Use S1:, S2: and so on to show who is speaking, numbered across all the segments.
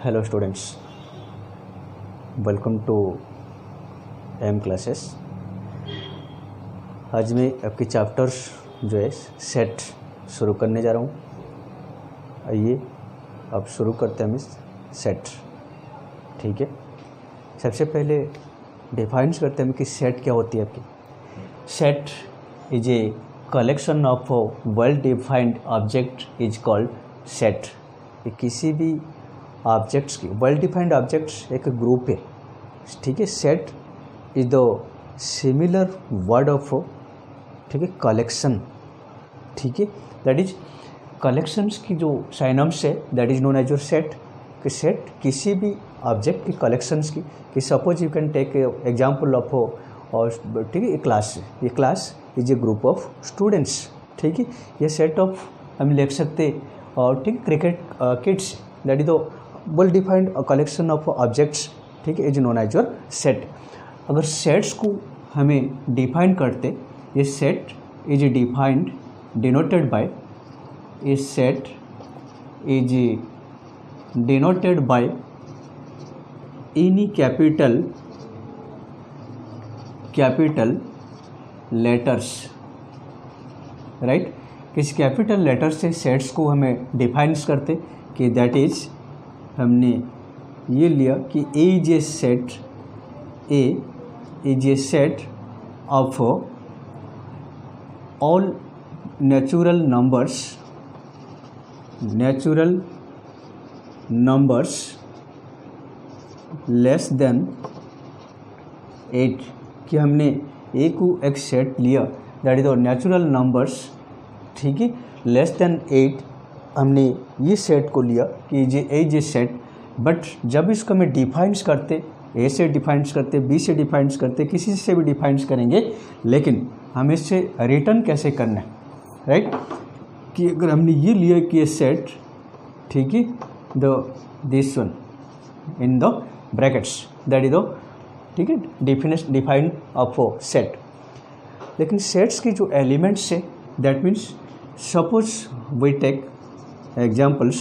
S1: Hello students, welcome to M classes. आज मैं आपकी चैप्टर्स जो है सेट शुरू करने जा रहा हूँ। आइए अब शुरू करते हैं हम इस सेट। ठीक है, सबसे पहले डिफाइंस करते हैं कि सेट क्या होती है। आपकी set is a collection of well defined object is called set. किसी भी ऑब्जेक्ट्स की वेल डिफाइंड ऑब्जेक्ट्स एक ग्रुप है। ठीक है, set is the similar word of ठीक है कलेक्शन। ठीक है, दैट इज कलेक्शंस की जो साइनम्स है that is known as your set. कि सेट किसी भी ऑब्जेक्ट की कलेक्शंस की कि suppose you can take example of और ठीक है, ये क्लास है, ये class is a group of students. ठीक है, ये सेट ऑफ हम लिख सकते और ठीक cricket kids that is the well defined collection of objects. ठीक है, is known as your set. अगर सेट्स को हमें डिफाइन करते, ये set is defined denoted by, ये set is denoted by any capital letters. Right, किस कैपिटल लेटर से सेट्स को हमें डिफाइंस करते कि दैट इज हमने ये लिया कि A is a set, A is a set of all natural numbers less than 8। कि हमने ए को एक सेट लिया that is the natural numbers, ठीक है, लेस देन 8 हमने ये सेट को लिया कि ए जे सेट। बट जब इसको हमें डिफाइंस करते, ए से डिफाइंस करते, बी से डिफाइंस करते, किसी से भी डिफाइंस करेंगे, लेकिन हम इससे रिटर्न कैसे करना है। राइट, कि अगर हमने ये लिया कि ये सेट, ठीक है, this one in the brackets that is the ठीक है डिफाइन ऑफ सेट। लेकिन सेट्स की जो एलिमेंट्स है that means suppose we take examples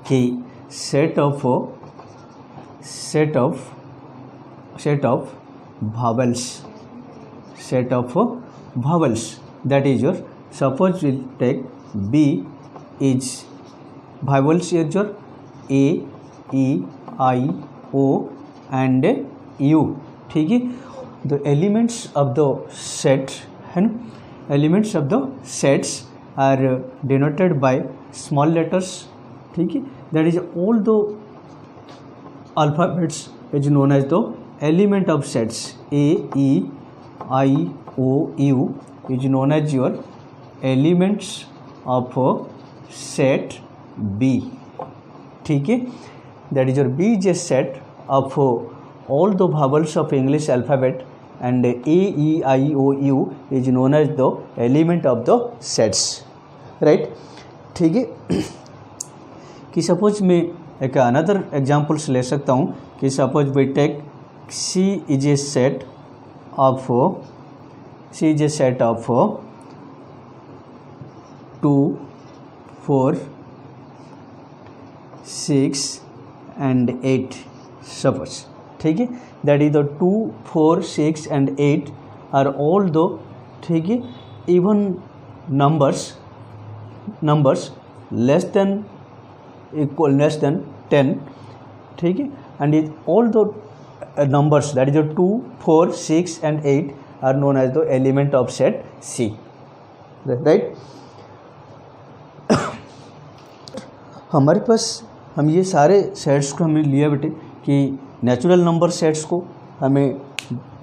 S1: कि set of vowels that is your, suppose we'll take B is vowels is your A, E, I, O and U। ठीक है, the elements of the set है ना, elements of the sets are denoted by small letters। ठीक है, that is all the alphabets is known as the element of sets। A, E, I, O, U is known as your elements of set B। ठीक है, that is your B is a set of all the vowels of English alphabet and A, E, I, O, U is known as the element of the sets। Right, ठीक है, कि suppose मैं एक another examples ले सकता हूँ कि suppose we take C is a set of 2, 4, 6 and 8 suppose. ठीक है, that is the 2, 4, 6 and 8 are all दो ठीक है even numbers less than equal less than 10। ठीक है, and it all the numbers that is the 2, 4, 6 and 8 are known as the element of set C। right, हमारे पास हम ये सारे sets को हमने लिया बेटे कि नेचुरल नंबर सेट्स को हमें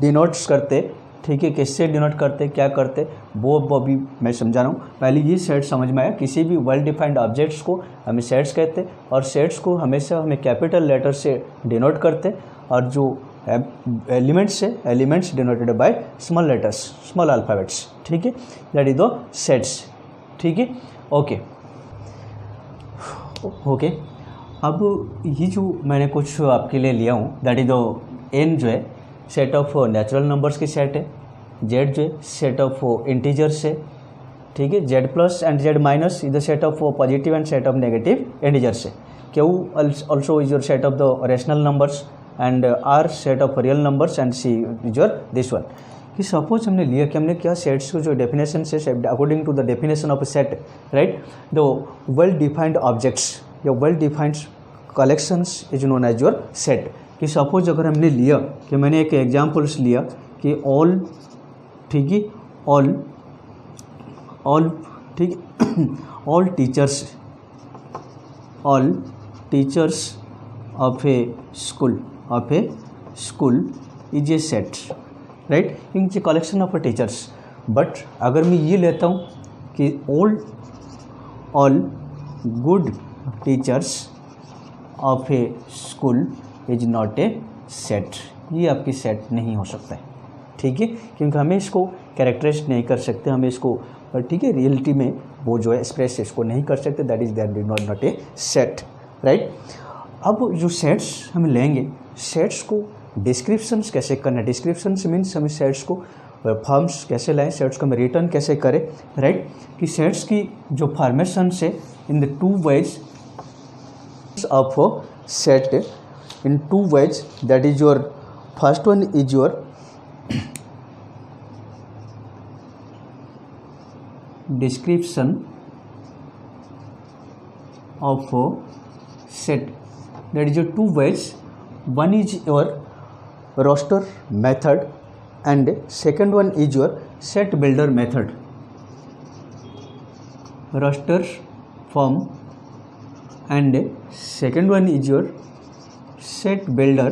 S1: डिनोट्स करते। ठीक है, किससे डिनोट करते, क्या करते, वो अभी मैं समझा रहा हूँ। पहले ये सेट समझ में आया, किसी भी वेल डिफाइंड ऑब्जेक्ट्स को हमें सेट्स कहते और सेट्स को हमेशा हमें कैपिटल लेटर से डिनोट करते और जो एलिमेंट्स है elements denoted by small letters, small alphabets. ठीक है, दैट इज द सेट्स। ठीक है, ओके। अब ये जो मैंने कुछ आपके लिए लिया हूँ दैट इज द एन जो है सेट ऑफ नेचुरल नंबर्स की सेट है, जेड जो है सेट ऑफ इंटीजर्स है। ठीक है, Z plus and Z minus is the set of positive and set of negative integers है। Q also is your set of the rational numbers and R set of real numbers and C is your this one. कि suppose हमने लिया कि हमने क्या sets को जो definition से according to the definition of a set, right, the well defined objects या well defined collections is known as your set. कि सपोज अगर हमने लिया कि मैंने एक एग्जांपल्स लिया कि ऑल, ठीक है, ऑल ठीक है, all teachers of A school is a set, right, it's a collection of teachers. But अगर मैं ये लेता हूँ कि all good teachers of A school is not a set, ये आपकी सेट नहीं हो सकता है, ठीक है, क्योंकि हमें इसको कैरेक्टराइज नहीं कर सकते, हमें इसको, ठीक है, रियलिटी में वो जो है एक्सप्रेस इसको नहीं कर सकते, that is that not a set, right. अब जो सेट्स हम लेंगे, सेट्स को डिस्क्रिप्शंस कैसे करना है, डिस्क्रिप्शंस मीन्स हमें सेट्स को फॉर्म्स कैसे लाएं, सेट्स को हम रिटर्न कैसे करें, राइट. कि सेट्स की जो फॉर्मेशन से in the two ways of set, in two ways, that is your first one is your description of set, that is your two ways. One is your roster method and second one is your set builder method. Roster form and second one is your set builder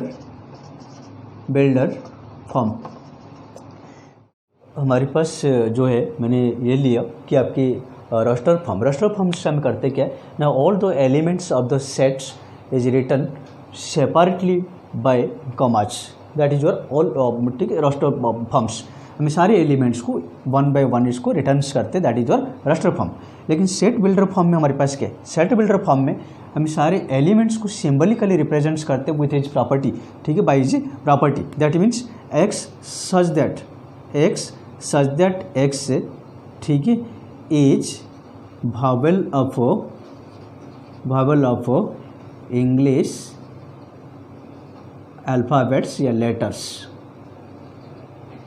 S1: form. हमारे पास जो है मैंने ये लिया कि आपकी roster form से हम करते क्या है ना, all the elements of the sets is written separately by commas, that is your all, ठीक है, रोस्टर फॉर्म्स. हमें सारे एलिमेंट्स को वन बाय वन इसको रिटर्न्स करते, that is your roster form. लेकिन सेट बिल्डर फॉर्म में हमारे पास क्या है, सेट बिल्डर फॉर्म में हम सारे एलिमेंट्स को सिंबलिकली रिप्रेजेंट्स करते विथ इज प्रॉपर्टी, ठीक है, by is property, that means x such that x, ठीक है, is vowel of English alphabets या लेटर्स,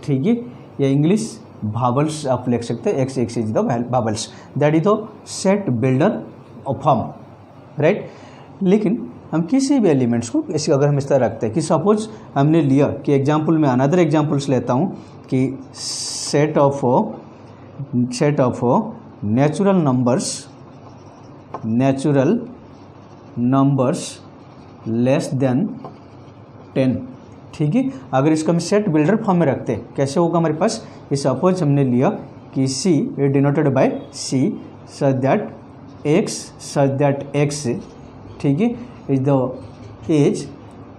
S1: ठीक है, या इंग्लिश भावल्स आप लिख सकते हैं, x is the vowels, that is the set builder of form, right. लेकिन हम किसी भी एलिमेंट्स को इसी अगर हम इस तरह रखते हैं कि सपोज हमने लिया कि एग्जांपल में अनदर एग्जांपल्स लेता हूँ कि set of natural numbers less than 10, ठीक है. अगर इसको हम सेट बिल्डर फॉर्म में रखते हैं कैसे होगा हमारे पास, कि सपोज हमने लिया कि C denoted by C such that x, ठीक है, is the as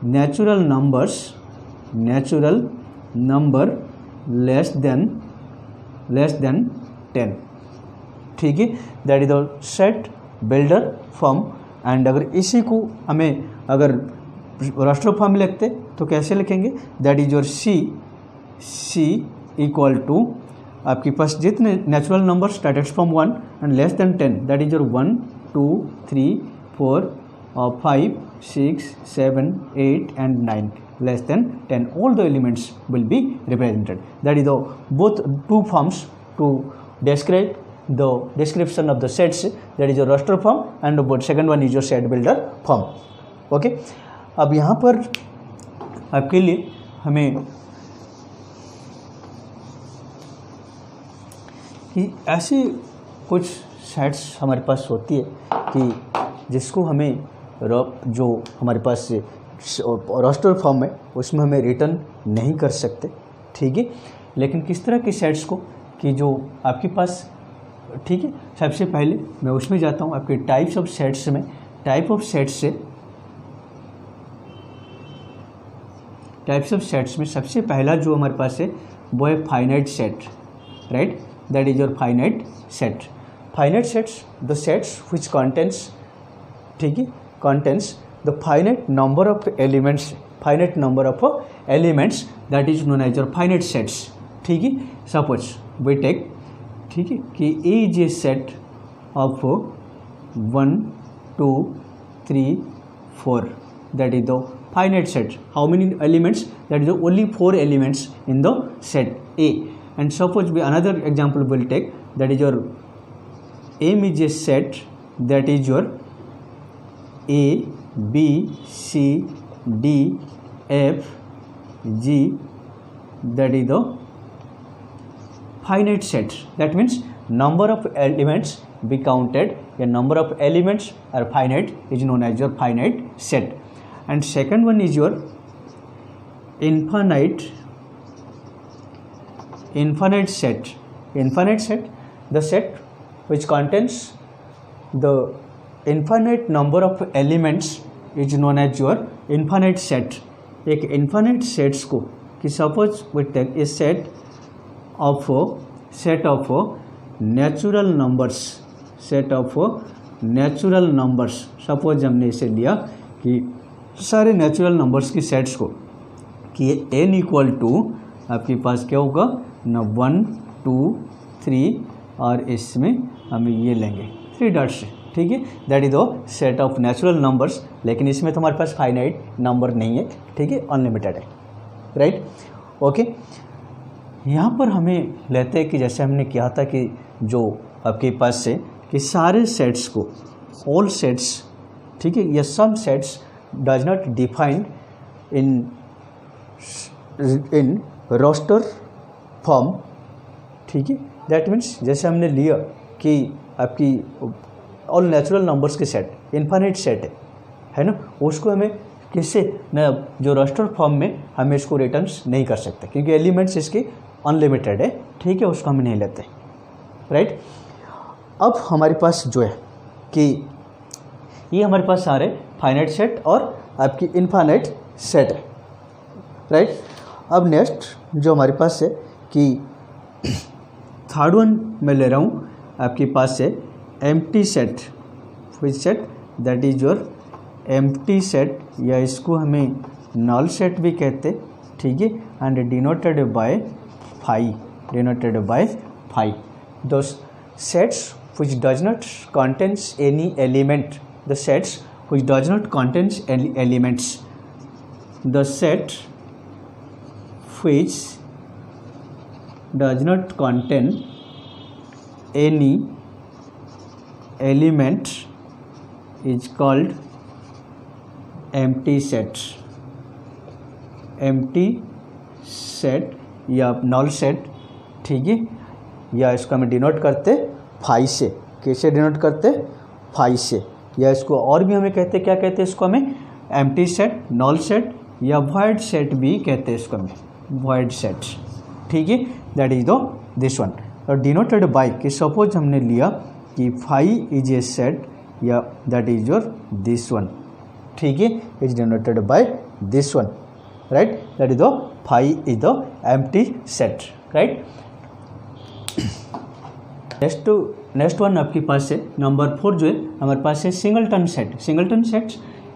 S1: natural number less than 10, ठीक है, that is the set builder form. And अगर इसी को हमें अगर रोस्टर फॉर्म में लिखते तो कैसे लिखेंगे, that is your C equal to आपके पास जितने natural number started from 1 and less than 10, that is your 1 2 3 4 5 6 7 8 and 9 less than 10. All the elements will be represented. That is the both two forms to describe the description of the sets. That is your roster form and the second one is your set builder form. Okay. अब यहाँ पर आपके लिए हमें कि ऐसी कुछ sets हमारे पास होती है कि जिसको हमें जो हमारे पास रोस्टर फॉर्म है उसमें हमें रिटर्न नहीं कर सकते, ठीक है. लेकिन किस तरह की सेट्स को कि जो आपके पास, ठीक है, सबसे पहले मैं उसमें जाता हूँ आपके टाइप्स ऑफ सेट्स में. टाइप्स ऑफ सेट्स में सबसे पहला जो हमारे पास है वो है finite set, right, that is your finite set. Finite sets the sets which contents, ठीक है, contains the finite number of elements that is known as your finite sets, ठीक है. सपोज we take, ठीक है, कि A is a set of 1 2 3, 4. That is the finite set. How many elements? That is the only 4 elements in the set A. And suppose we another example will take, that is your M is a set that is your A, B, C, D, F, G. That is the finite set. That means number of elements be counted. A number of elements are finite is known as your finite set. And second one is your infinite set. Infinite set, the set which contains the infinite number of elements is known as your infinite set. एक infinite sets को कि suppose we take a set of natural numbers. Suppose हमने इसे लिया कि सारे natural numbers की sets को कि n इक्वल टू आपके पास क्या होगा ना 1, 2, 3 और इसमें हम ये लेंगे 3 डॉट्स से, ठीक है। That is the set of natural numbers, लेकिन इसमें तो हमारे पास फाइनाइट नंबर नहीं है, ठीक है, अनलिमिटेड है, राइट, ओके। यहाँ पर हमें लेते हैं कि जैसे हमने किया था कि जो आपके पास से कि सारे सेट्स को ऑल सेट्स, ठीक है, ये some sets does not defined in roster form, ठीक है। दैट मीन्स जैसे हमने लिया कि आपकी ऑल नेचुरल नंबर्स के सेट इनफाइनाइट सेट है ना, उसको हमें किससे ना जो रोस्टर फॉर्म में हम इसको रिटर्न्स नहीं कर सकते क्योंकि एलिमेंट्स इसके अनलिमिटेड है, ठीक है, उसको हम नहीं लेते, राइट। अब हमारे पास जो है कि ये हमारे पास सारे फाइनाइट सेट और आपकी इनफाइनाइट सेट है, राइट। अब नेक्स्ट जो हमारे पास है कि थर्ड वन मैं ले रहा हूँ आपके पास से empty set, which set that is your empty set, या इसको हमें नल सेट भी कहते, ठीक है, and denoted by phi, the sets which does not contains any element, the sets which does not contains any elements, the set which does not contain any element is called empty set. empty set या null set, ठीक है, या इसको हम denote करते phi से, कैसे denote करते फाई से, या इसको और भी हमें कहते क्या कहते हैं इसको हमें एम्प्टी सेट, नॉल सेट या वॉइड सेट भी कहते हैं इसको हमें वॉइड सेट, ठीक है। That is the this one और डिनोटेड बाय कि सपोज हमने लिया कि फाई इज ए सेट या that is your this one, ठीक है, is denoted by this one, right, that is the phi is the empty set, right. Next one आपके पास है नंबर 4 जो है हमारे पास है सिंगलटन सेट। सिंगलटन सेट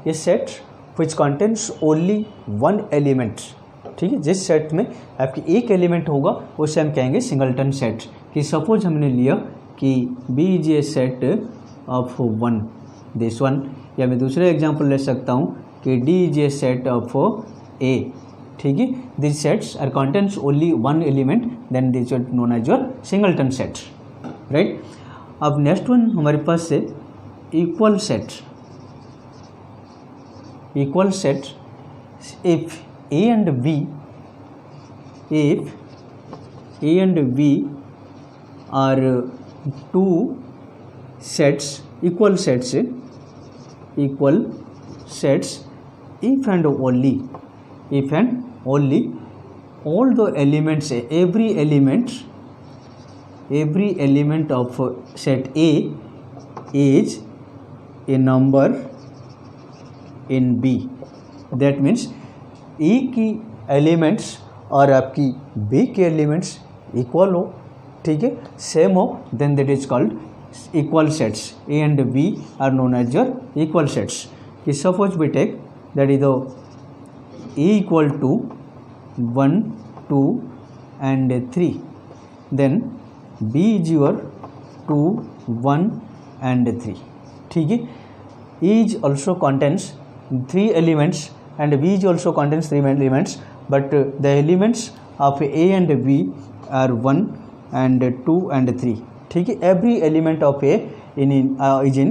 S1: ये set which contains only one element, ठीक है, जिस सेट में आपकी एक एलिमेंट होगा उसे हम कहेंगे सिंगलटन सेट। कि सपोज हमने लिया कि B is a set of 1 this one, या मैं दूसरे एग्जांपल ले सकता हूँ कि D is a set of A, ठीक है, this sets are contains only one element, then this is known as your singleton set, right. अब नेक्स्ट वन हमारे पास है equal set. Equal set if A and B are two sets, equal sets if and only all the elements, every element of set A is a number in B. That means A की elements और आपकी B के elements equal हो, ठीक है, same हो, then that is called equal sets. A and B are known as your equal sets. Suppose we take that is the A equal to 1, 2 and 3, then B is your 2, 1 and 3. ठीक है, E is also contains 3 elements and B is also contains 3 elements, but the elements of A and B are 1 and 2 and 3. ठीक है, every element of A is in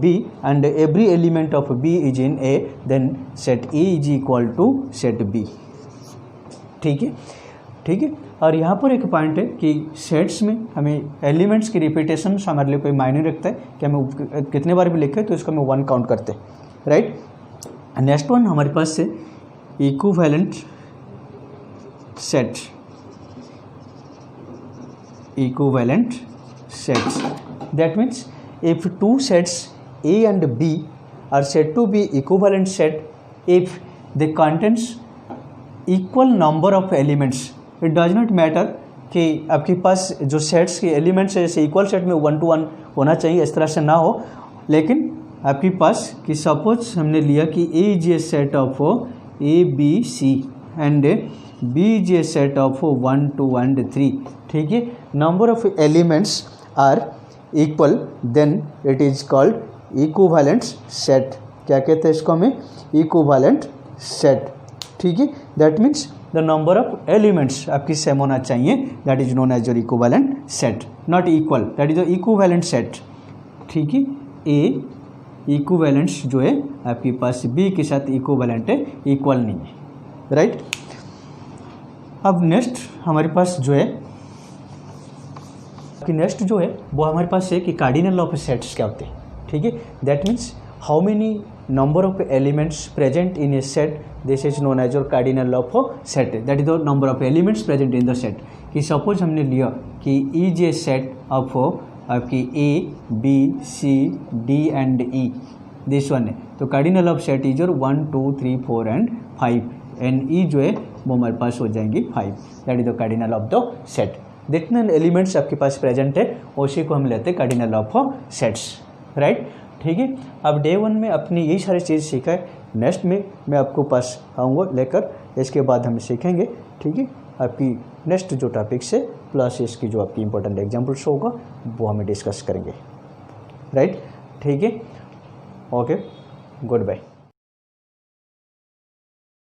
S1: B and every element of B is in A, then set A is equal to set B. ठीक है, ठीक है। और यहाँ पर एक पॉइंट है कि सेट्स में हमें एलिमेंट्स की रिपीटेशन हमारे लिए कोई मायने रखता है कि हमें कितने बार भी लिखे तो इसको हमें 1 काउंट करते हैं, राइट। नेक्स्ट वन हमारे पास है equivalent set, equivalent sets. That means if two sets A and B are said to be equivalent set if they contains equal number of elements. It does not matter कि आपके पास जो sets के elements है जैसे equal set में 1 to 1 होना चाहिए, इस तरह से ना हो, लेकिन आपके पास कि सपोज हमने लिया कि A is a set of A B C and B is a set of 1 2 and 3. ठीक है, number of elements are equal, then it is called equivalent set. क्या कहते हैं इसको हमें? Equivalent set. ठीक है, that means the number of elements आपकी सेम होना चाहिए, that is known as your equivalent set, not equal, that is the equivalent set. ठीक है, ए इक्विवेलेंट्स जो है आपके पास बी के साथ इक्विवेलेंट है, इक्वल नहीं है, राइट। अब नेक्स्ट हमारे पास जो है कि नेक्स्ट जो है वो हमारे पास है कि कार्डिनल ऑफ सेट्स क्या होते हैं। ठीक है, that means how many number of elements present in a set, this is known as your cardinal of set, that is the number of elements present in the set. कि suppose हमने लिया कि is a set of आपकी A B C D and E, this one है, तो cardinal of set is your 1 2 3 4 and 5 and E जो है वो हमारे पास हो जाएंगी 5, that is the cardinal of the set. जितने एलिमेंट्स आपके पास प्रेजेंट है उसी को हम लेते हैं कार्डिनल ऑफ सेट्स, राइट। ठीक है, अब डे 1 में अपनी यही सारी चीज़ सीखा है, नेक्स्ट में मैं आपको पास आऊँगा लेकर, इसके बाद हम सीखेंगे। ठीक है, आपकी नेक्स्ट जो टॉपिक्स है प्लस इसकी जो आपकी इंपॉर्टेंट एग्जाम्पल्स होगा वो हमें डिस्कस करेंगे, राइट। ठीक है, ओके, गुड बाय।